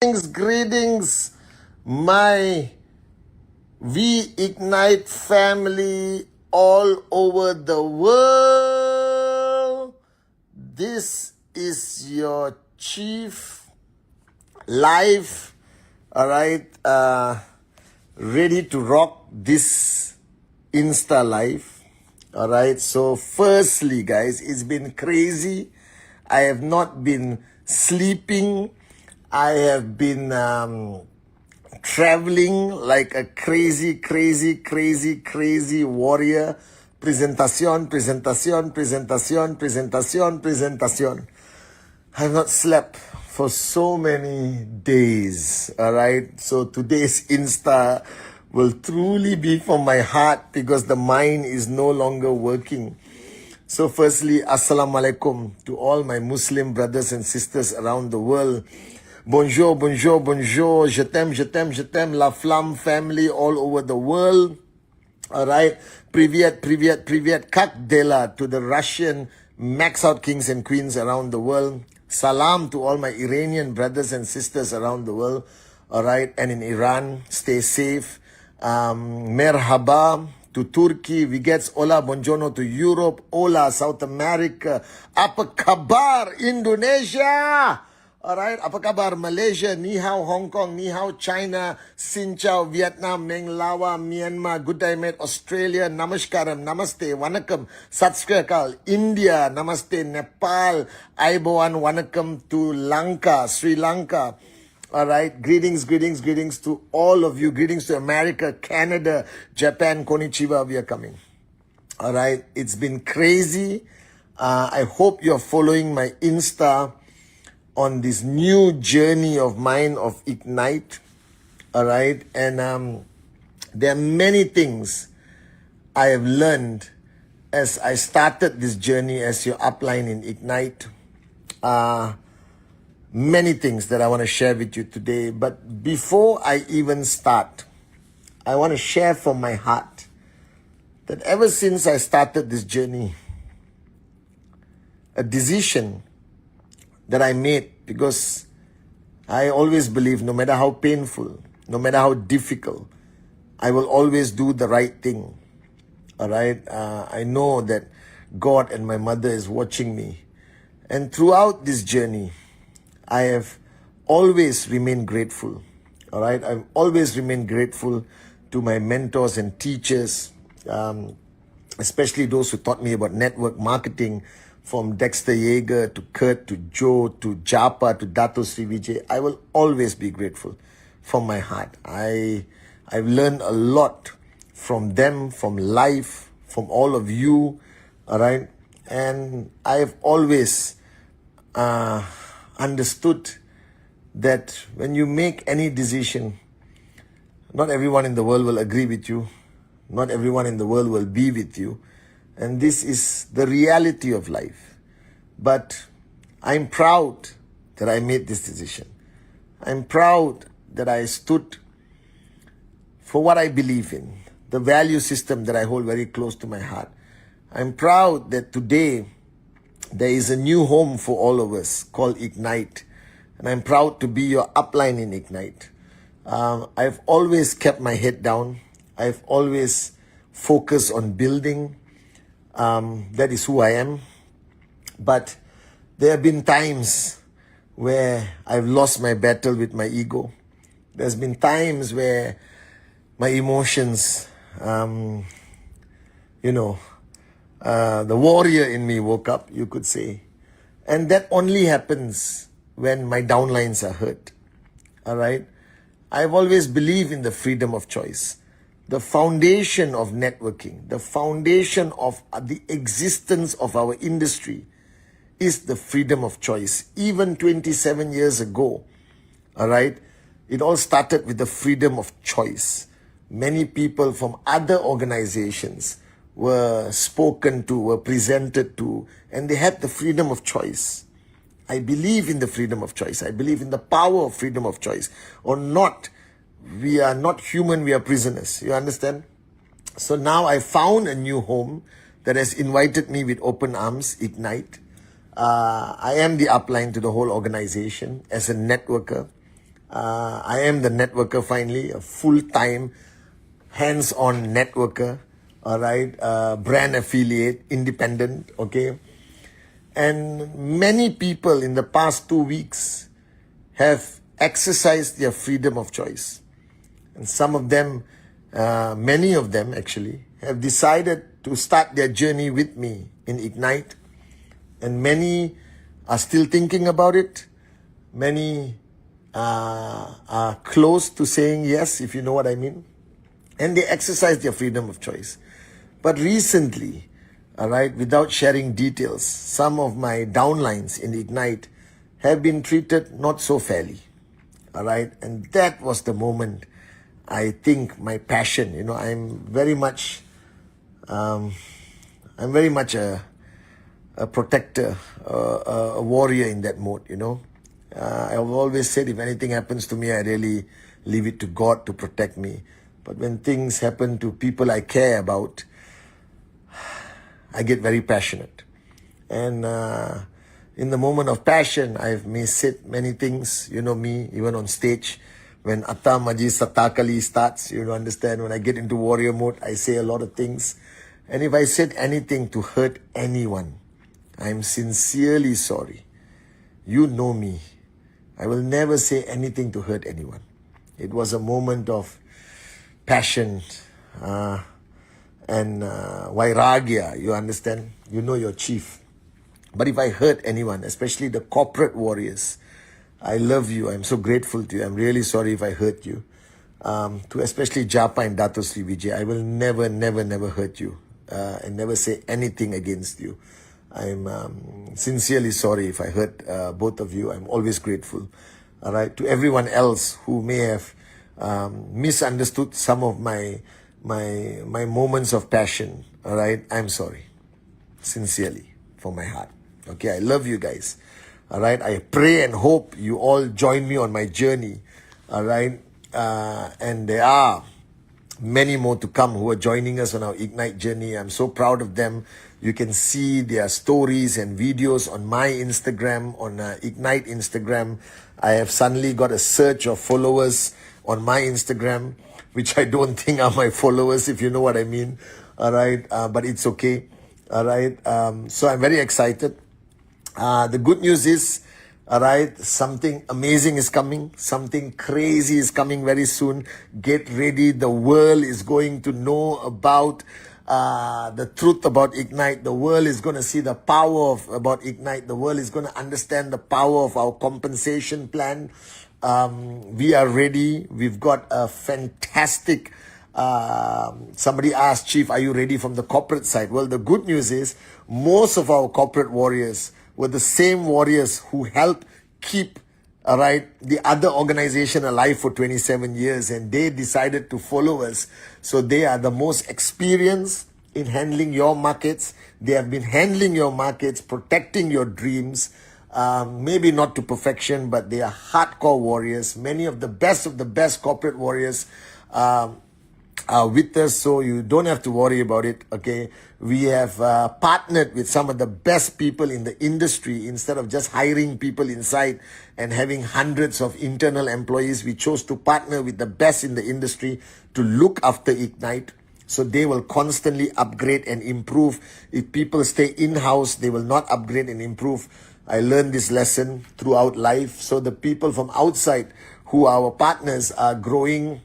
Greetings, my We Ignite family all over the world. This is your chief live, all right, ready to rock this Insta live, all right. So firstly, guys, it's been crazy. I have not been sleeping. I have been traveling like a crazy warrior. Presentación. I have not slept for so many days, all right? So today's Insta will truly be from my heart because the mind is no longer working. So firstly, Assalamu alaikum to all my Muslim brothers and sisters around the world. Bonjour. Je t'aime, La Flamme family all over the world. All right. Privyet. Kak Dela to the Russian Max Out Kings and Queens around the world. Salam to all my Iranian brothers and sisters around the world. All right. And in Iran, stay safe. Merhaba to Turkey. Vigets hola, buongiorno to Europe. Hola, South America. Apa kabar, Indonesia? All right, apa kabar Malaysia, ni hao Hong Kong, ni hao China, Xin Chao Vietnam, Meng Lawa Myanmar, good day mate Australia, namaskaram, namaste, wanakam, sat sri akal, India, namaste, Nepal, Aiboan, wanakam to Lanka, Sri Lanka. All right, greetings to all of you. Greetings to America, Canada, Japan, konnichiwa, we are coming. All right, it's been crazy. I hope you're following my Insta on this new journey of mine of Ignite. All right, and there are many things I have learned as I started this journey as your upline in Ignite. Many things that I want to share with you today. But before I even start, I want to share from my heart that ever since I started this journey, a decision that I made, because I always believe no matter how painful, no matter how difficult, I will always do the right thing. All right. I know that God and my mother is watching me. And throughout this journey, I have always remained grateful. All right. I've always remained grateful to my mentors and teachers, especially those who taught me about network marketing, from Dexter Yeager to Kurt to Joe to Japa to Dato Sri Vijay. I will always be grateful from my heart. I've learned a lot from them, from life, from all of you. All right. And I've always understood that when you make any decision, not everyone in the world will agree with you. Not everyone in the world will be with you. And this is the reality of life. But I'm proud that I made this decision. I'm proud that I stood for what I believe in, the value system that I hold very close to my heart. I'm proud that today there is a new home for all of us called Ignite. And I'm proud to be your upline in Ignite. I've always kept my head down. I've always focused on building. That is who I am. But there have been times where I've lost my battle with my ego. There's been times where my emotions, the warrior in me woke up, you could say. And that only happens when my downlines are hurt. All right? I've always believed in the freedom of choice. The foundation of networking, the foundation of the existence of our industry is the freedom of choice. Even 27 years ago, all right, it all started with the freedom of choice. Many people from other organizations were spoken to, were presented to, and they had the freedom of choice. I believe in the freedom of choice. I believe in the power of freedom of choice. Or not, we are not human, we are prisoners. You understand? So now I found a new home that has invited me with open arms, Ignite. I am the upline to the whole organization as a networker. I am the networker finally, a full-time, hands-on networker, all right, brand affiliate, independent, okay? And many people in the past 2 weeks have exercised their freedom of choice. And some of them, many of them actually, have decided to start their journey with me in Ignite. And many are still thinking about it. Many are close to saying yes, if you know what I mean. And they exercise their freedom of choice. But recently, all right, without sharing details, some of my downlines in Ignite have been treated not so fairly. All right, and that was the moment I think my passion, I'm very much a protector, a warrior in that mode. I've always said if anything happens to me, I really leave it to God to protect me. But when things happen to people I care about, I get very passionate. And in the moment of passion, I may said many things, me, even on stage. When Atta Maji Satakali starts, understand, when I get into warrior mode, I say a lot of things. And if I said anything to hurt anyone, I'm sincerely sorry. You know me. I will never say anything to hurt anyone. It was a moment of passion and vairagya, you understand? You know your chief. But if I hurt anyone, especially the corporate warriors, I love you. I'm so grateful to you. I'm really sorry if I hurt you. To especially Japa and Dato Sri Vijay, I will never, never, never hurt you and never say anything against you. I'm sincerely sorry if I hurt both of you. I'm always grateful. All right. To everyone else who may have misunderstood some of my moments of passion, all right, I'm sorry. Sincerely, from my heart. Okay, I love you guys. All right, I pray and hope you all join me on my journey. All right, and there are many more to come who are joining us on our Ignite journey. I'm so proud of them. You can see their stories and videos on my Instagram, on Ignite Instagram. I have suddenly got a surge of followers on my Instagram, which I don't think are my followers, if you know what I mean. All right, but it's okay. All right, so I'm very excited. The good news is, all right, something amazing is coming. Something crazy is coming very soon. Get ready. The world is going to know about the truth about Ignite. The world is going to see the power about Ignite. The world is going to understand the power of our compensation plan. We are ready. We've got a fantastic... somebody asked, Chief, are you ready from the corporate side? Well, the good news is most of our corporate warriors were the same warriors who helped keep, all right, the other organization alive for 27 years, and they decided to follow us. So they are the most experienced in handling your markets. They have been handling your markets, protecting your dreams, maybe not to perfection, but they are hardcore warriors. Many of the best corporate warriors are with us, so you don't have to worry about it, okay? We have partnered with some of the best people in the industry. Instead of just hiring people inside and having hundreds of internal employees, we chose to partner with the best in the industry to look after Ignite. So they will constantly upgrade and improve. If people stay in-house, they will not upgrade and improve. I learned this lesson throughout life. So the people from outside who are our partners are growing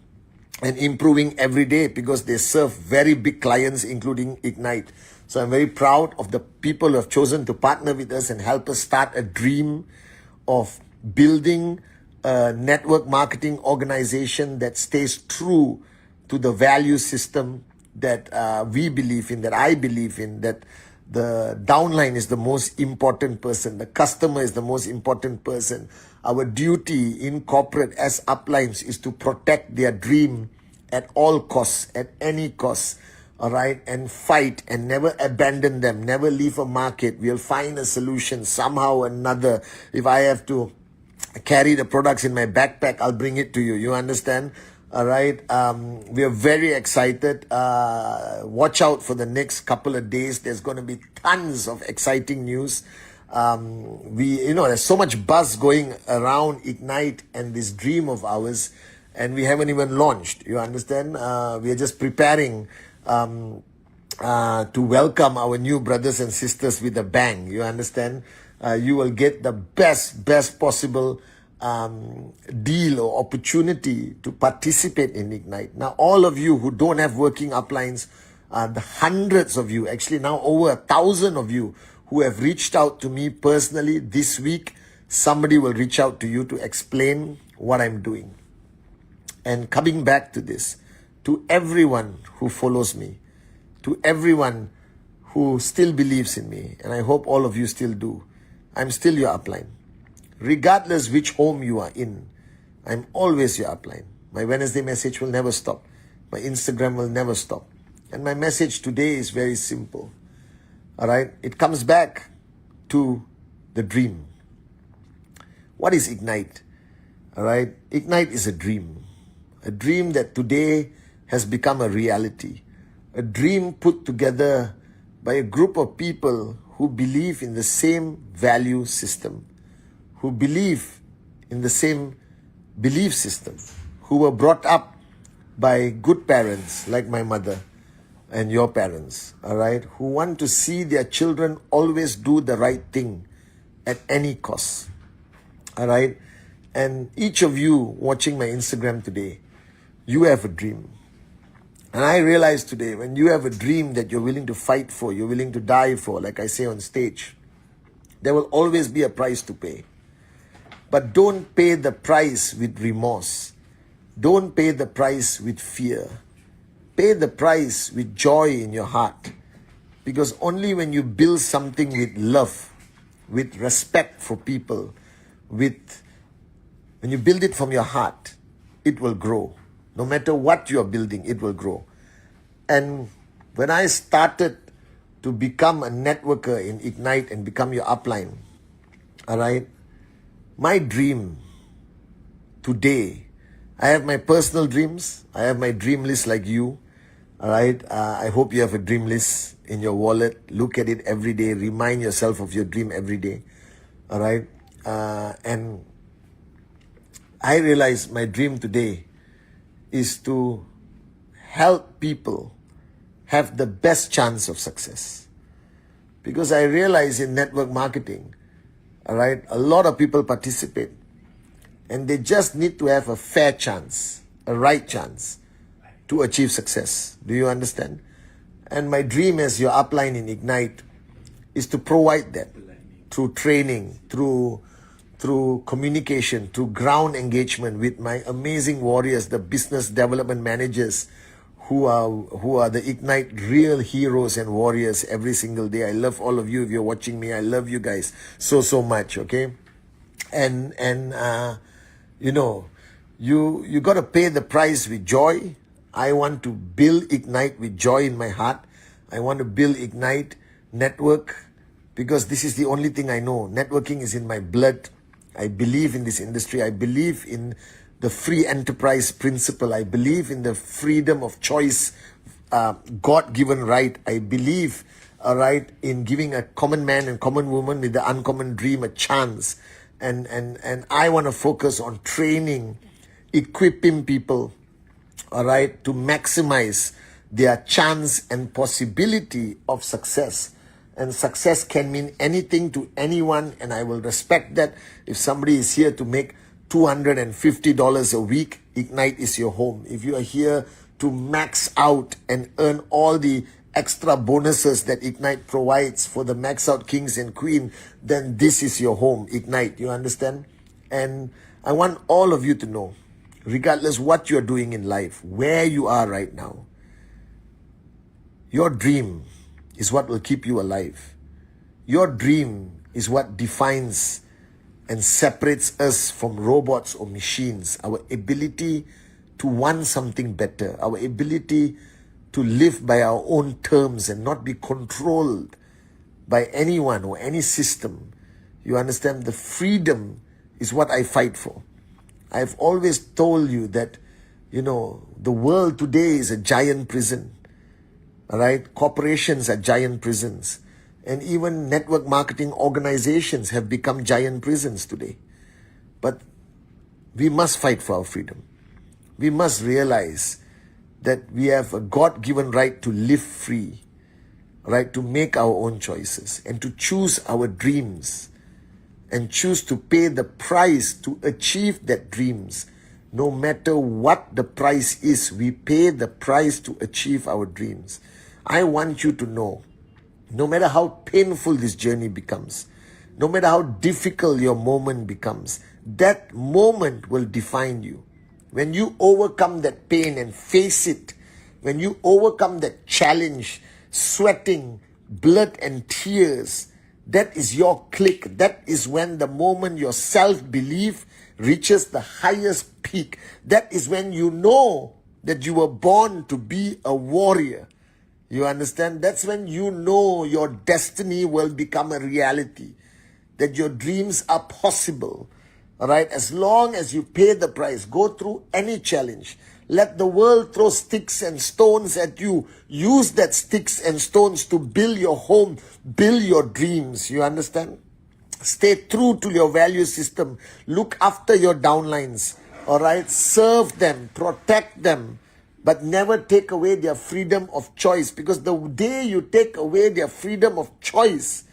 and improving every day because they serve very big clients, including Ignite. So I'm very proud of the people who have chosen to partner with us and help us start a dream of building a network marketing organization that stays true to the value system that we believe in, that I believe in, that the downline is the most important person. The customer is the most important person. Our duty in corporate as uplines is to protect their dream at all costs, at any cost, all right, and fight and never abandon them, never leave a market. We'll find a solution somehow or another. If I have to carry the products in my backpack, I'll bring it to you. You understand? All right. We are very excited. Watch out for the next couple of days. There's going to be tons of exciting news. There's so much buzz going around Ignite and this dream of ours, and we haven't even launched. You understand? We are just preparing to welcome our new brothers and sisters with a bang. You understand? You will get the best possible deal or opportunity to participate in Ignite. Now, all of you who don't have working uplines, the hundreds of you, actually now over 1,000 of you who have reached out to me personally this week, somebody will reach out to you to explain what I'm doing. And coming back to this, to everyone who follows me, to everyone who still believes in me, and I hope all of you still do, I'm still your upline. Regardless which home you are in, I'm always your upline. My Wednesday message will never stop. My Instagram will never stop. And my message today is very simple. All right? It comes back to the dream. What is Ignite? All right? Ignite is a dream. A dream that today has become a reality. A dream put together by a group of people who believe in the same value system, who believe in the same belief system, who were brought up by good parents like my mother and your parents, all right, who want to see their children always do the right thing at any cost, all right? And each of you watching my Instagram today, you have a dream. And I realize today, when you have a dream that you're willing to fight for, you're willing to die for, like I say on stage, there will always be a price to pay. But don't pay the price with remorse. Don't pay the price with fear. Pay the price with joy in your heart. Because only when you build something with love, with respect for people, when you build it from your heart, it will grow. No matter what you are building, it will grow. And when I started to become a networker in Ignite and become your upline, all right, my dream today, I have my personal dreams. I have my dream list like you. All right. I hope you have a dream list in your wallet. Look at it every day. Remind yourself of your dream every day. All right. And I realize my dream today is to help people have the best chance of success. Because I realize in network marketing, all right, a lot of people participate and they just need to have a fair chance, a right chance to achieve success. Do you understand? And my dream as your upline in Ignite is to provide that through training, through communication, through ground engagement with my amazing warriors, the business development managers who are the Ignite real heroes and warriors every single day. I love all of you. If you're watching me, I love you guys so much, okay? And you got to pay the price with joy. I want to build Ignite with joy in my heart. I want to build Ignite network because this is the only thing I know. Networking is in my blood. I believe in this industry. I believe in the free enterprise principle. I believe in the freedom of choice, God-given right. I believe, all right, in giving a common man and common woman with the uncommon dream a chance. And I want to focus on training, equipping people, all right, to maximize their chance and possibility of success. And success can mean anything to anyone, and I will respect that. If somebody is here to make $250 a week, Ignite is your home. If you are here to max out and earn all the extra bonuses that Ignite provides for the max out kings and queen, then this is your home, Ignite. You understand? And I want all of you to know, regardless what you're doing in life, where you are right now, your dream is what will keep you alive. Your dream is what defines and separates us from robots or machines. Our ability to want something better, our ability to live by our own terms and not be controlled by anyone or any system. You understand? The freedom is what I fight for. I've always told you that, the world today is a giant prison. All right? Corporations are giant prisons. And even network marketing organizations have become giant prisons today. But we must fight for our freedom. We must realize that we have a God-given right to live free, right, to make our own choices and to choose our dreams and choose to pay the price to achieve that dreams. No matter what the price is, we pay the price to achieve our dreams. I want you to know, no matter how painful this journey becomes, no matter how difficult your moment becomes, that moment will define you. When you overcome that pain and face it, when you overcome that challenge, sweating, blood and tears, that is your click. That is when the moment your self-belief reaches the highest peak. That is when you know that you were born to be a warrior. You understand? That's when you know your destiny will become a reality. That your dreams are possible. All right? As long as you pay the price, go through any challenge. Let the world throw sticks and stones at you. Use that sticks and stones to build your home, build your dreams. You understand? Stay true to your value system. Look after your downlines. All right? Serve them, protect them, but never take away their freedom of choice. Because the day you take away their freedom of choice,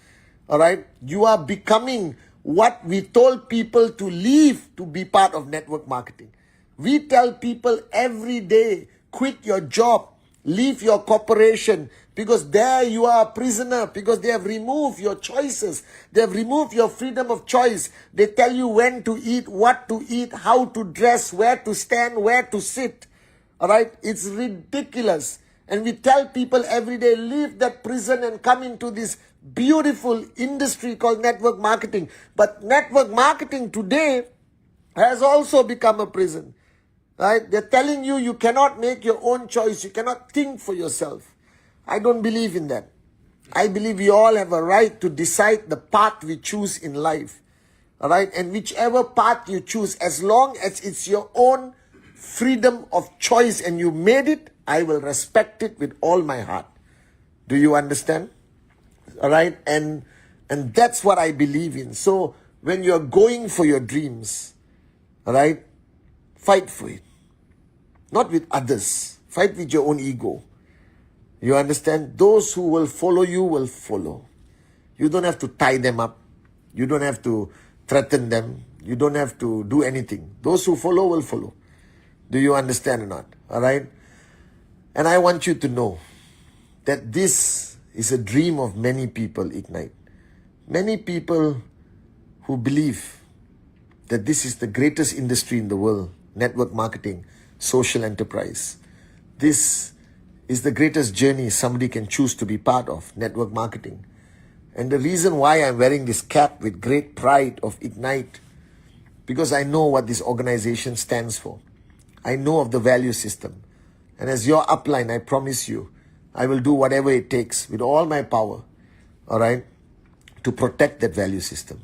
all right, you are becoming what we told people to leave to be part of network marketing. We tell people every day, quit your job, leave your corporation, because there you are a prisoner, because they have removed your choices. They have removed your freedom of choice. They tell you when to eat, what to eat, how to dress, where to stand, where to sit. All right? It's ridiculous. And we tell people every day, leave that prison and come into this beautiful industry called network marketing. But network marketing today has also become a prison. Right? They're telling you you cannot make your own choice. You cannot think for yourself. I don't believe in that. I believe we all have a right to decide the path we choose in life. All right? And whichever path you choose, as long as it's your own freedom of choice and you made it, I will respect it with all my heart. Do you understand? All right? And that's what I believe in. So when you're going for your dreams, all right, fight for it. Not with others. Fight with your own ego. You understand? Those who will follow you will follow. You don't have to tie them up. You don't have to threaten them. You don't have to do anything. Those who follow will follow. Do you understand or not? All right? And I want you to know that this is a dream of many people, Ignite. Many people who believe that this is the greatest industry in the world, network marketing, social enterprise. This is the greatest journey somebody can choose to be part of, network marketing. And the reason why I'm wearing this cap with great pride of Ignite, because I know what this organization stands for. I know of the value system. And as your upline, I promise you, I will do whatever it takes with all my power, all right, to protect that value system.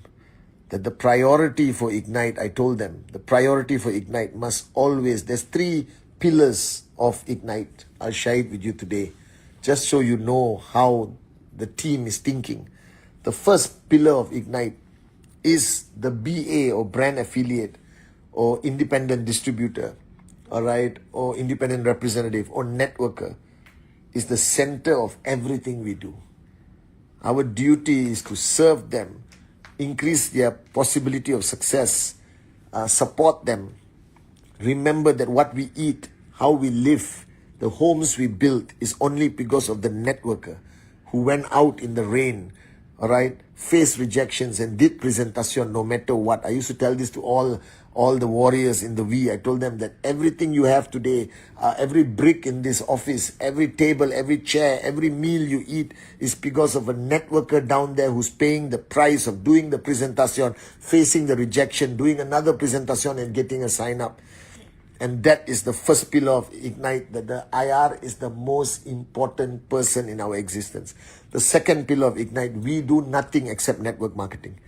That the priority for Ignite, I told them, the priority for Ignite must always, there's 3 pillars of Ignite. I'll share it with you today, just so you know how the team is thinking. The first pillar of Ignite is the BA or brand affiliate or independent distributor, all right, or independent representative or networker is the center of everything we do. Our duty is to serve them, increase their possibility of success, support them. Remember that what we eat, how we live, the homes we built is only because of the networker who went out in the rain, all right, faced rejections and did presentation no matter what. I used to tell this to all the warriors in the V. I told them that everything you have today, every brick in this office, every table, every chair, every meal you eat is because of a networker down there who's paying the price of doing the presentation, facing the rejection, doing another presentation and getting a sign up. And that is the first pillar of Ignite, that the IR is the most important person in our existence. The second pillar of Ignite, we do nothing except network marketing.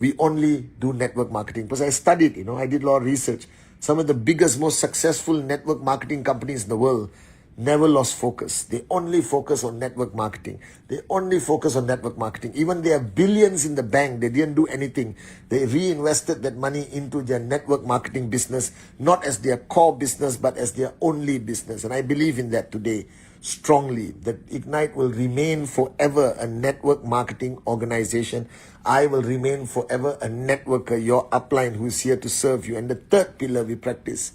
We only do network marketing. Because I studied, I did a lot of research. Some of the biggest, most successful network marketing companies in the world, never lost focus. They only focus on network marketing. They only focus on network marketing. Even they have billions in the bank, they didn't do anything. They reinvested that money into their network marketing business, not as their core business, but as their only business. And I believe in that today strongly, that Ignite will remain forever a network marketing organization. I will remain forever a networker, your upline who is here to serve you. And the third pillar we practice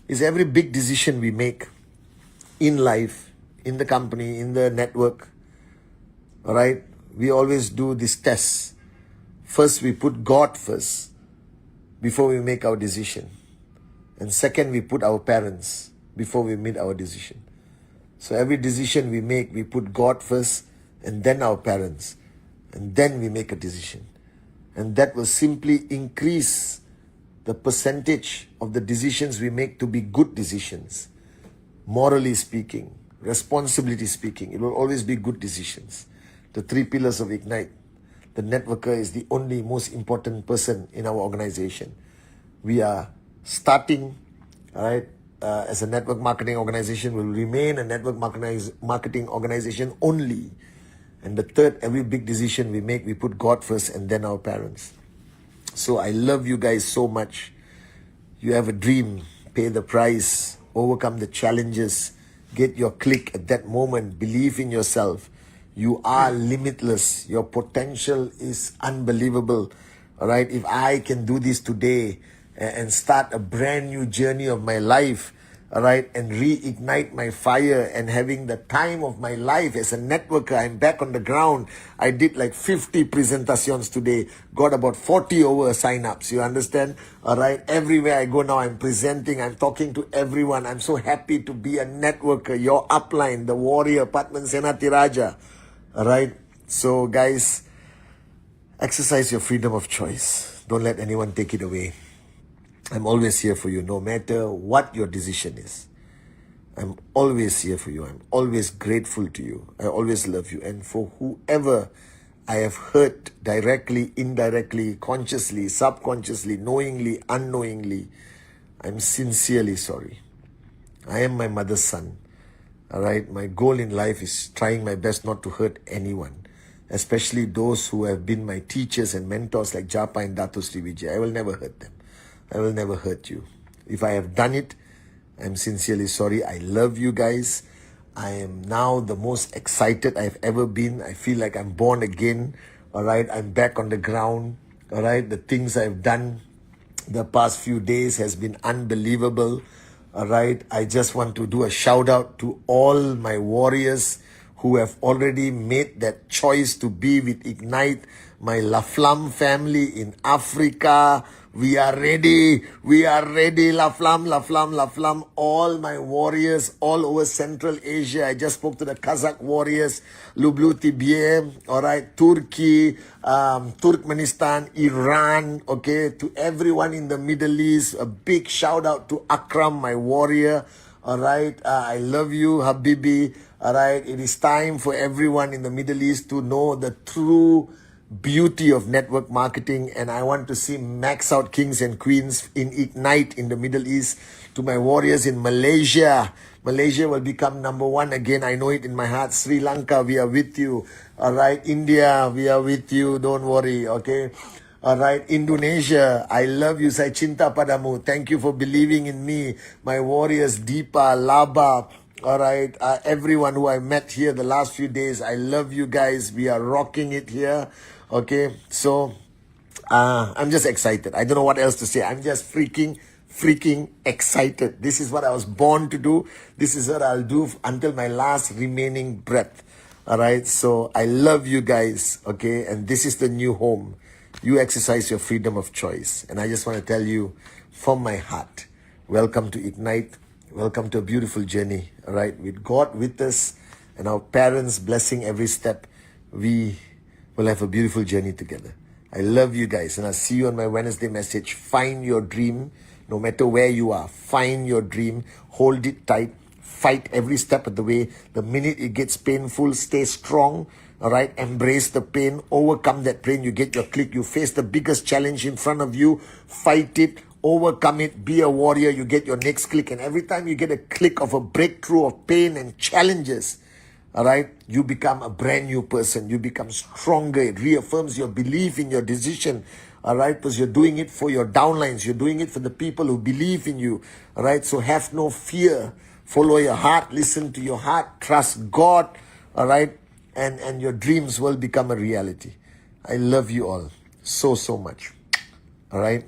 is every big decision we make in life, in the company, in the network, all right, we always do this test. First, we put God first before we make our decision. And second, we put our parents before we make our decision. So every decision we make, we put God first and then our parents. And then we make a decision. And that will simply increase the percentage of the decisions we make to be good decisions. Morally speaking, responsibility speaking, it will always be good decisions. The three pillars of Ignite. The networker is the only most important person in our organization. We are starting, all right, as a network marketing organization, will remain a network marketing organization only. And the third, every big decision we make, we put God first and then our parents. So I love you guys so much. You have a dream, pay the price, overcome the challenges, get your click at that moment, believe in yourself. You are limitless. Your potential is unbelievable. All right, if I can do this today and start a brand new journey of my life, all right, and reignite my fire and having the time of my life as a networker, I'm back on the ground. I did like 50 presentations today, got about 40 over sign-ups, you understand? All right, everywhere I go now, I'm presenting, I'm talking to everyone. I'm so happy to be a networker, your upline, the warrior, Patman Senatiraja. All right, so guys, exercise your freedom of choice. Don't let anyone take it away. I'm always here for you, no matter what your decision is. I'm always here for you. I'm always grateful to you. I always love you. And for whoever I have hurt directly, indirectly, consciously, subconsciously, knowingly, unknowingly, I'm sincerely sorry. I am my mother's son. All right, my goal in life is trying my best not to hurt anyone, especially those who have been my teachers and mentors like Japa and Dato Sri Vijay. I will never hurt them. I will never hurt you. If I have done it, I'm sincerely sorry. I love you guys. I am now the most excited I've ever been. I feel like I'm born again. All right, I'm back on the ground. All right, the things I've done the past few days has been unbelievable. All right, I just want to do a shout out to all my warriors who have already made that choice to be with Ignite, my Laflam family in Africa. We are ready. We are ready. Laflam, Laflam, Laflam. All my warriors all over Central Asia. I just spoke to the Kazakh warriors. Lublu Tibie. All right. Turkey, Turkmenistan, Iran. Okay. To everyone in the Middle East, a big shout out to Akram, my warrior. All right. I love you, Habibi. All right. It is time for everyone in the Middle East to know the true beauty of network marketing, and I want to see max out kings and queens in Ignite in the Middle East. To my warriors in Malaysia, Malaysia will become number one again. I know it in my heart. Sri Lanka, we are with you. All right, India, we are with you. Don't worry, okay? All right, Indonesia, I love you. Saya cinta padamu. Thank you for believing in me. My warriors, Deepa, Laba. All right, everyone who I met here the last few days, I love you guys. We are rocking it here. Okay, so I'm just excited. I don't know what else to say. I'm just freaking excited. This is what I was born to do. This is what I'll do until my last remaining breath. All right, so I love you guys. Okay, and this is the new home. You exercise your freedom of choice. And I just want to tell you from my heart, welcome to Ignite. Welcome to a beautiful journey. All right, with God with us and our parents blessing every step, we will have a beautiful journey together. I love you guys, and I'll see you on my Wednesday message. Find your dream, no matter where you are. Find your dream, hold it tight, fight every step of the way. The minute it gets painful, stay strong. All right, embrace the pain, overcome that pain. You get your click, you face the biggest challenge in front of you, fight it, overcome it, be a warrior, you get your next click. And every time you get a click of a breakthrough of pain and challenges, all right, you become a brand new person. You become stronger. It reaffirms your belief in your decision, all right, because you're doing it for your downlines. You're doing it for the people who believe in you, all right. So have no fear. Follow your heart. Listen to your heart. Trust God, all right, and your dreams will become a reality. I love you all so much, all right.